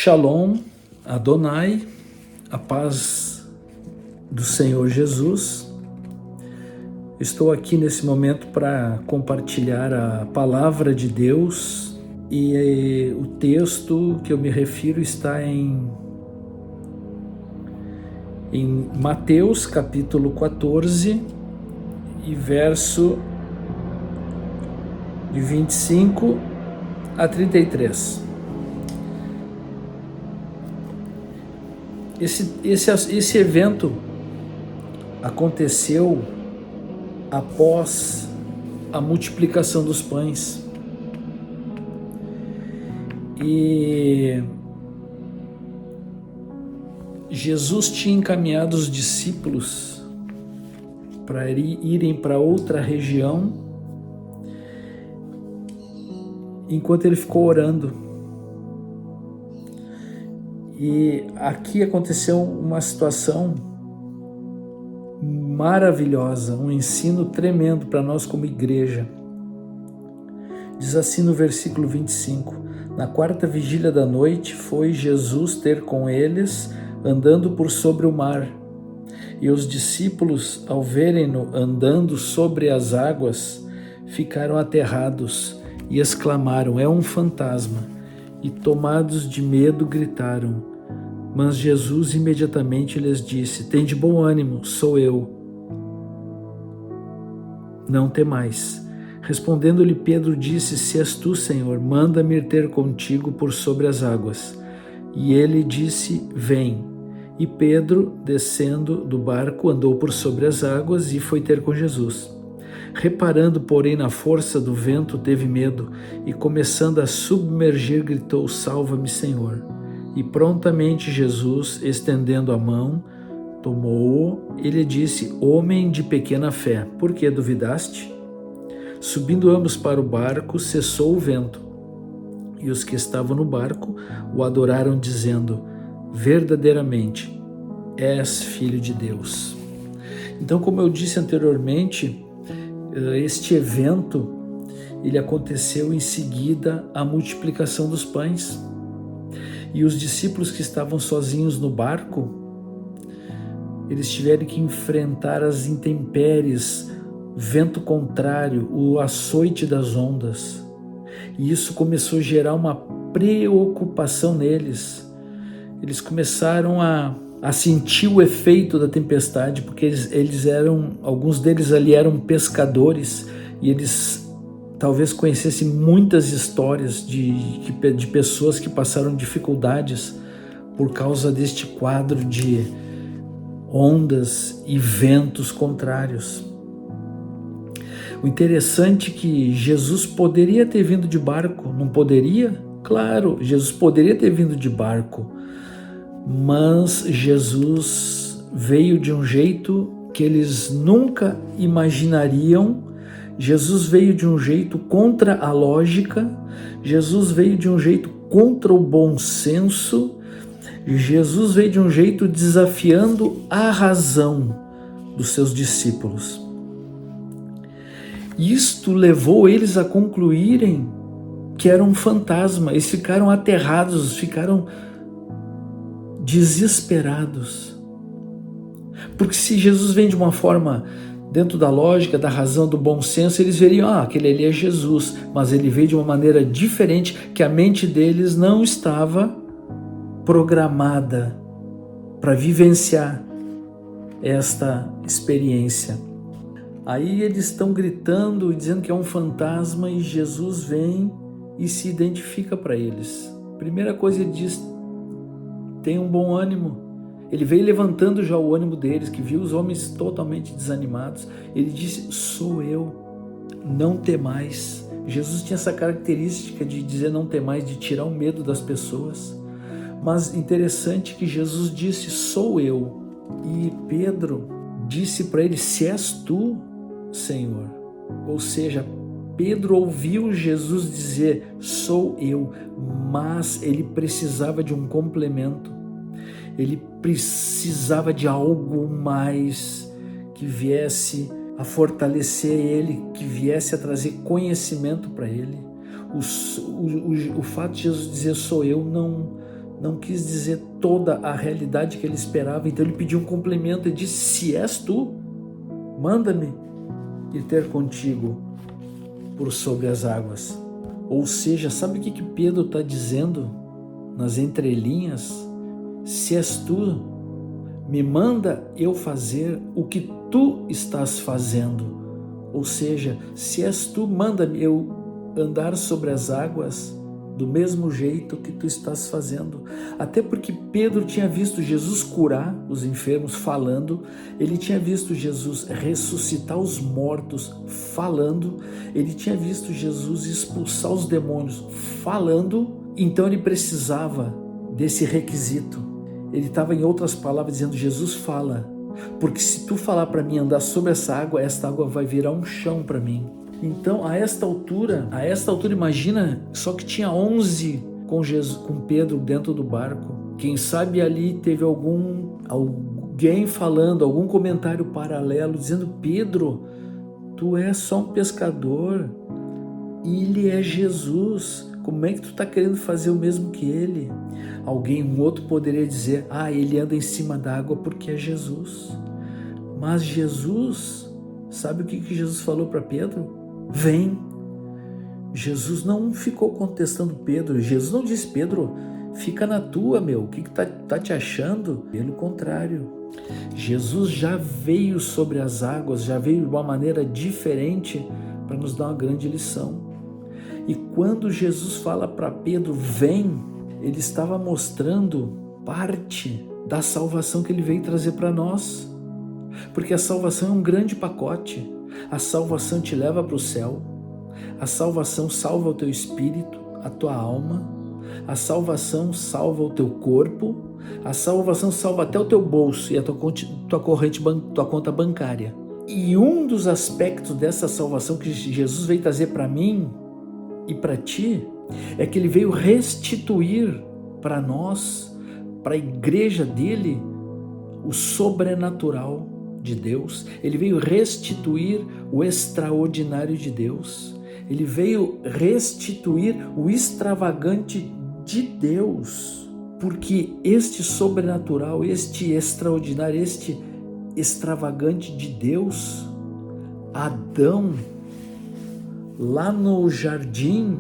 Shalom, Adonai, a paz do Senhor Jesus. Estou aqui nesse momento para compartilhar a palavra de Deus e o texto que eu me refiro está em Mateus capítulo 14 e verso de 25 a 33. Esse evento aconteceu após a multiplicação dos pães. E Jesus tinha encaminhado os discípulos para irem para outra região, enquanto ele ficou orando. E aqui aconteceu uma situação maravilhosa, um ensino tremendo para nós como igreja. Diz assim no versículo 25: Na quarta vigília da noite foi Jesus ter com eles, andando por sobre o mar. E os discípulos, ao verem-no andando sobre as águas, ficaram aterrados e exclamaram: É um fantasma! E tomados de medo gritaram. Mas Jesus imediatamente lhes disse: Tende bom ânimo, sou eu. Não temais. Respondendo-lhe Pedro disse: Se és tu, Senhor, manda-me ir ter contigo por sobre as águas. E ele disse: Vem. E Pedro, descendo do barco, andou por sobre as águas e foi ter com Jesus. Reparando, porém, na força do vento, teve medo e, começando a submergir, gritou: Salva-me, Senhor. E prontamente Jesus, estendendo a mão, tomou-o e lhe disse: Homem de pequena fé, por que duvidaste? Subindo ambos para o barco, cessou o vento. E os que estavam no barco o adoraram, dizendo: Verdadeiramente, és Filho de Deus. Então, como eu disse anteriormente, este evento ele aconteceu em seguida à multiplicação dos pães. E os discípulos que estavam sozinhos no barco, eles tiveram que enfrentar as intempéries, vento contrário, o açoite das ondas. E isso começou a gerar uma preocupação neles. Eles começaram a sentir o efeito da tempestade, porque alguns deles ali eram pescadores e eles talvez conhecessem muitas histórias de pessoas que passaram dificuldades por causa deste quadro de ondas e ventos contrários. O interessante é que Jesus poderia ter vindo de barco, não poderia? Claro, Jesus poderia ter vindo de barco, mas Jesus veio de um jeito que eles nunca imaginariam. Jesus veio de um jeito contra a lógica, Jesus veio de um jeito contra o bom senso, Jesus veio de um jeito desafiando a razão dos seus discípulos. Isto levou eles a concluírem que era um fantasma. Eles ficaram aterrados, ficaram desesperados. Porque se Jesus vem de uma forma dentro da lógica, da razão, do bom senso, eles veriam: aquele ali é Jesus, mas ele veio de uma maneira diferente, que a mente deles não estava programada para vivenciar esta experiência. Aí eles estão gritando e dizendo que é um fantasma, e Jesus vem e se identifica para eles. Primeira coisa, ele diz: tenham bom ânimo. Ele veio levantando já o ânimo deles, que viu os homens totalmente desanimados. Ele disse: sou eu, não temais. Jesus tinha essa característica de dizer não temais, de tirar o medo das pessoas. Mas interessante que Jesus disse: sou eu. E Pedro disse para ele: se és tu, Senhor. Ou seja, Pedro ouviu Jesus dizer: sou eu, mas ele precisava de um complemento. Ele precisava de algo mais que viesse a fortalecer ele, que viesse a trazer conhecimento para ele. O fato de Jesus dizer sou eu não quis dizer toda a realidade que ele esperava, então ele pediu um complemento e disse: se és tu, manda-me ir ter contigo por sobre as águas. Ou seja, sabe o que Pedro está dizendo nas entrelinhas? Se és tu, me manda eu fazer o que tu estás fazendo. Ou seja, se és tu, manda-me eu andar sobre as águas do mesmo jeito que tu estás fazendo. Até porque Pedro tinha visto Jesus curar os enfermos falando, ele tinha visto Jesus ressuscitar os mortos falando, ele tinha visto Jesus expulsar os demônios falando, então ele precisava desse requisito. Ele estava, em outras palavras, dizendo: Jesus, fala, porque se tu falar para mim andar sobre essa água vai virar um chão para mim. Então, a esta altura, imagina só que tinha 11 com Pedro dentro do barco. Quem sabe ali teve alguém falando, algum comentário paralelo, dizendo: Pedro, tu és só um pescador, ele é Jesus, como é que tu está querendo fazer o mesmo que ele? Um outro poderia dizer: ele anda em cima da água porque é Jesus. Mas Jesus, sabe o que Jesus falou para Pedro? Vem. Jesus não ficou contestando Pedro. Jesus não disse: Pedro, fica na tua, o que tá te achando? Pelo contrário, Jesus já veio sobre as águas, já veio de uma maneira diferente para nos dar uma grande lição. E quando Jesus fala para Pedro: vem, ele estava mostrando parte da salvação que ele veio trazer para nós. Porque a salvação é um grande pacote. A salvação te leva para o céu, a salvação salva o teu espírito, a tua alma, a salvação salva o teu corpo, a salvação salva até o teu bolso e a tua conta bancária. E um dos aspectos dessa salvação que Jesus veio trazer para mim e para ti é que ele veio restituir para nós, para a igreja dele, o sobrenatural de Deus. Ele veio restituir o extraordinário de Deus. Ele veio restituir o extravagante de Deus, porque este sobrenatural, este extraordinário, este extravagante de Deus, Adão, lá no jardim,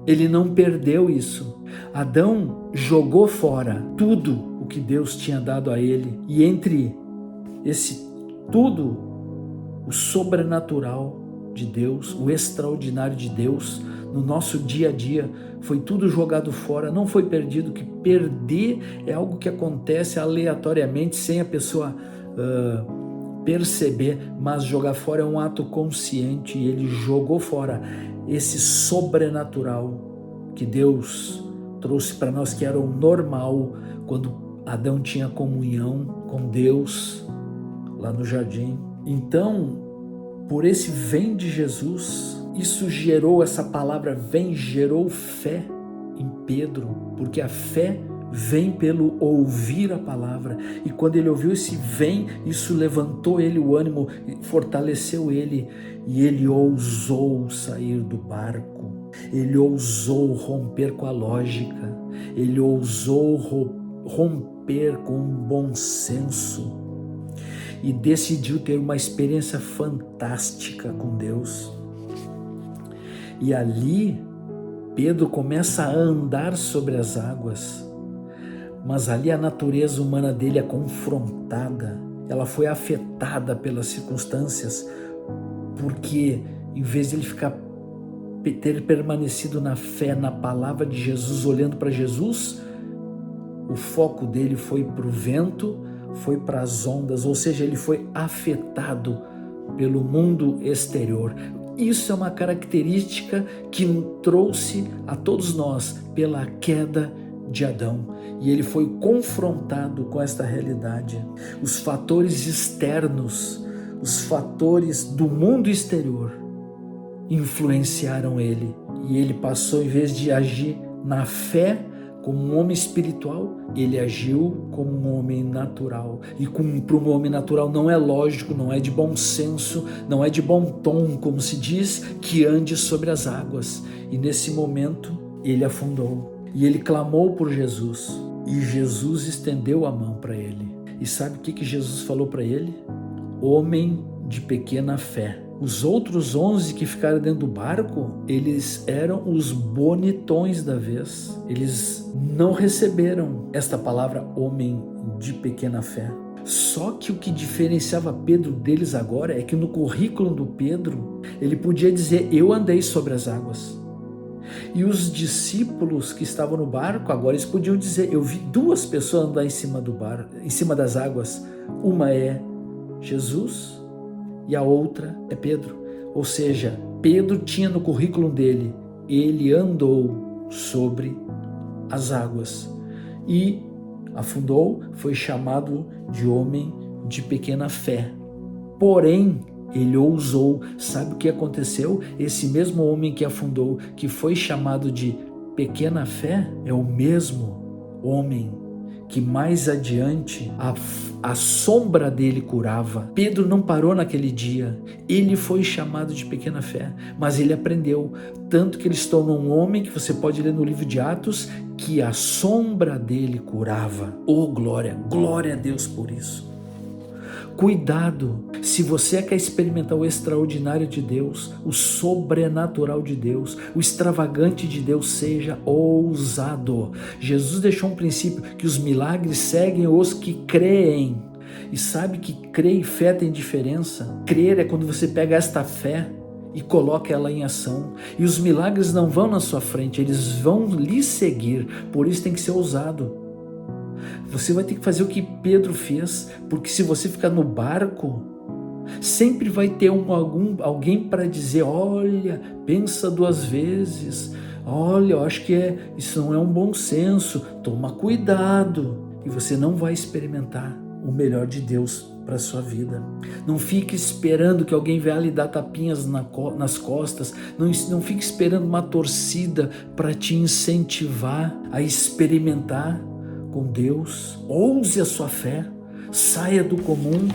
ele não perdeu isso. Adão jogou fora tudo o que Deus tinha dado a ele, e entre esse tudo, o sobrenatural de Deus, o extraordinário de Deus, no nosso dia a dia, foi tudo jogado fora, não foi perdido. Que perder é algo que acontece aleatoriamente, sem a pessoa perceber, mas jogar fora é um ato consciente, e ele jogou fora esse sobrenatural que Deus trouxe para nós, que era o normal quando Adão tinha comunhão com Deus lá no jardim. Então, por esse vem de Jesus, isso gerou, essa palavra vem, gerou fé em Pedro, porque a fé vem pelo ouvir a palavra, e quando ele ouviu esse vem, isso levantou ele o ânimo, fortaleceu ele, e ele ousou sair do barco, ele ousou romper com a lógica, ele ousou romper com o bom senso, e decidiu ter uma experiência fantástica com Deus. E ali Pedro começa a andar sobre as águas, mas ali a natureza humana dele é confrontada, ela foi afetada pelas circunstâncias, porque em vez de ele ter permanecido na fé, na palavra de Jesus, olhando para Jesus, o foco dele foi para o vento, foi para as ondas, ou seja, ele foi afetado pelo mundo exterior. Isso é uma característica que trouxe a todos nós pela queda de Adão, e ele foi confrontado com esta realidade. Os fatores externos, os fatores do mundo exterior influenciaram ele, e ele passou, em vez de agir na fé como um homem espiritual, ele agiu como um homem natural. E para um homem natural não é lógico, não é de bom senso, não é de bom tom, como se diz, que ande sobre as águas. E nesse momento ele afundou. E ele clamou por Jesus. E Jesus estendeu a mão para ele. E sabe o que Jesus falou para ele? Homem de pequena fé. Os outros 11 que ficaram dentro do barco, eles eram os bonitões da vez. Eles não receberam esta palavra homem de pequena fé. Só que o que diferenciava Pedro deles agora é que no currículo do Pedro, ele podia dizer, eu andei sobre as águas. E os discípulos que estavam no barco, agora eles podiam dizer, eu vi 2 pessoas andar em cima do barco, em cima das águas. Uma é Jesus e a outra é Pedro. Ou seja, Pedro tinha no currículo dele, ele andou sobre as águas e afundou, foi chamado de homem de pequena fé. Porém, ele ousou. Sabe o que aconteceu? Esse mesmo homem que afundou, que foi chamado de pequena fé, é o mesmo homem que mais adiante a sombra dele curava. Pedro não parou naquele dia. Ele foi chamado de pequena fé, mas ele aprendeu. Tanto que ele se tornou um homem, que você pode ler no livro de Atos, que a sombra dele curava. Oh, glória! Glória a Deus por isso. Cuidado, se você quer experimentar o extraordinário de Deus, o sobrenatural de Deus, o extravagante de Deus, seja ousado. Jesus deixou um princípio que os milagres seguem os que creem. E sabe que crer e fé tem diferença? Crer é quando você pega esta fé e coloca ela em ação. E os milagres não vão na sua frente, eles vão lhe seguir. Por isso tem que ser ousado. Você vai ter que fazer o que Pedro fez, porque se você ficar no barco, sempre vai ter alguém para dizer, olha, pensa 2 vezes, olha, eu acho que isso não é um bom senso, toma cuidado, e você não vai experimentar o melhor de Deus para a sua vida. Não fique esperando que alguém venha lhe dar tapinhas nas costas, não fique esperando uma torcida para te incentivar a experimentar com Deus. Ouse a sua fé, saia do comum,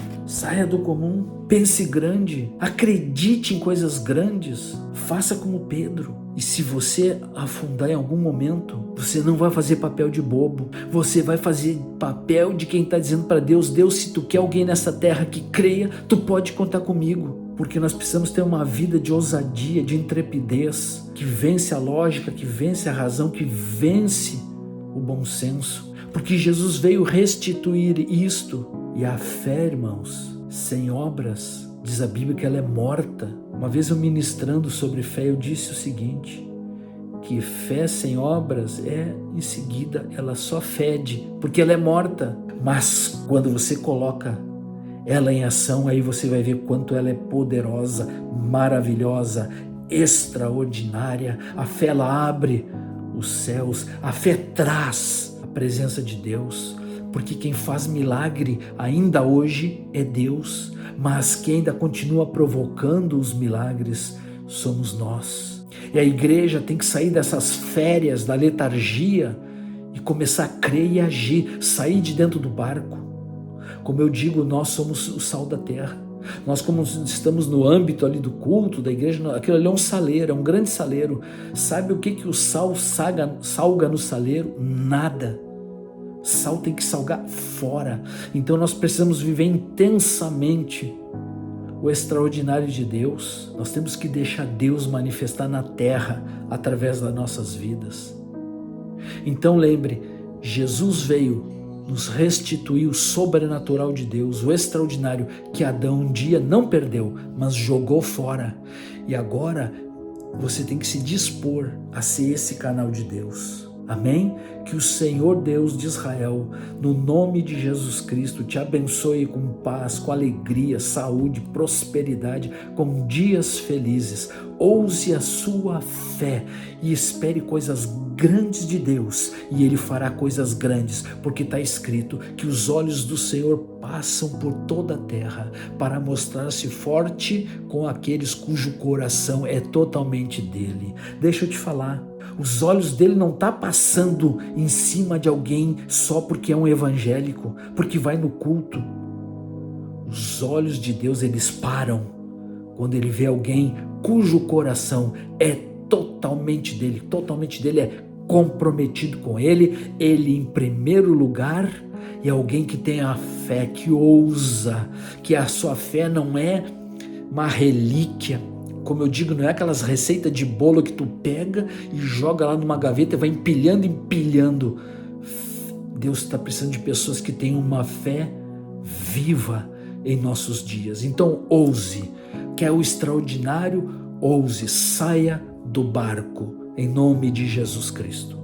pense grande, acredite em coisas grandes, faça como Pedro. E se você afundar em algum momento, você não vai fazer papel de bobo, você vai fazer papel de quem está dizendo para Deus, Deus, se tu quer alguém nessa terra que creia, tu pode contar comigo, porque nós precisamos ter uma vida de ousadia, de intrepidez, que vence a lógica, que vence a razão, que vence o bom senso. Porque Jesus veio restituir isto. E a fé, irmãos, sem obras, diz a Bíblia que ela é morta. Uma vez eu ministrando sobre fé, eu disse o seguinte, que fé sem obras em seguida, ela só fede, porque ela é morta. Mas quando você coloca ela em ação, aí você vai ver quanto ela é poderosa, maravilhosa, extraordinária. A fé, ela abre os céus, a fé traz presença de Deus, porque quem faz milagre ainda hoje é Deus, mas quem ainda continua provocando os milagres somos nós. E a igreja tem que sair dessas férias, da letargia e começar a crer e agir, sair de dentro do barco. Como eu digo, nós somos o sal da terra. Nós, como estamos no âmbito ali do culto, da igreja, aquilo ali é um saleiro, é um grande saleiro. Sabe o que o sal salga no saleiro? Nada. Sal tem que salgar fora. Então nós precisamos viver intensamente o extraordinário de Deus. Nós temos que deixar Deus manifestar na terra através das nossas vidas. Então lembre, Jesus veio nos restituir o sobrenatural de Deus, o extraordinário que Adão um dia não perdeu, mas jogou fora. E agora você tem que se dispor a ser esse canal de Deus. Amém? Que o Senhor Deus de Israel, no nome de Jesus Cristo, te abençoe com paz, com alegria, saúde, prosperidade, com dias felizes. Ouse a sua fé e espere coisas grandes de Deus, e Ele fará coisas grandes, porque está escrito que os olhos do Senhor passam por toda a terra para mostrar-se forte com aqueles cujo coração é totalmente dele. Deixa eu te falar, os olhos dele não estão passando em cima de alguém só porque é um evangélico, porque vai no culto. Os olhos de Deus, eles param quando ele vê alguém cujo coração é totalmente dele é comprometido com Ele, Ele em primeiro lugar, e alguém que tem a fé, que ousa, que a sua fé não é uma relíquia, como eu digo, não é aquelas receitas de bolo que tu pega e joga lá numa gaveta e vai empilhando. Deus está precisando de pessoas que tenham uma fé viva em nossos dias. Então ouse, quer o extraordinário? Ouse, saia do barco, em nome de Jesus Cristo.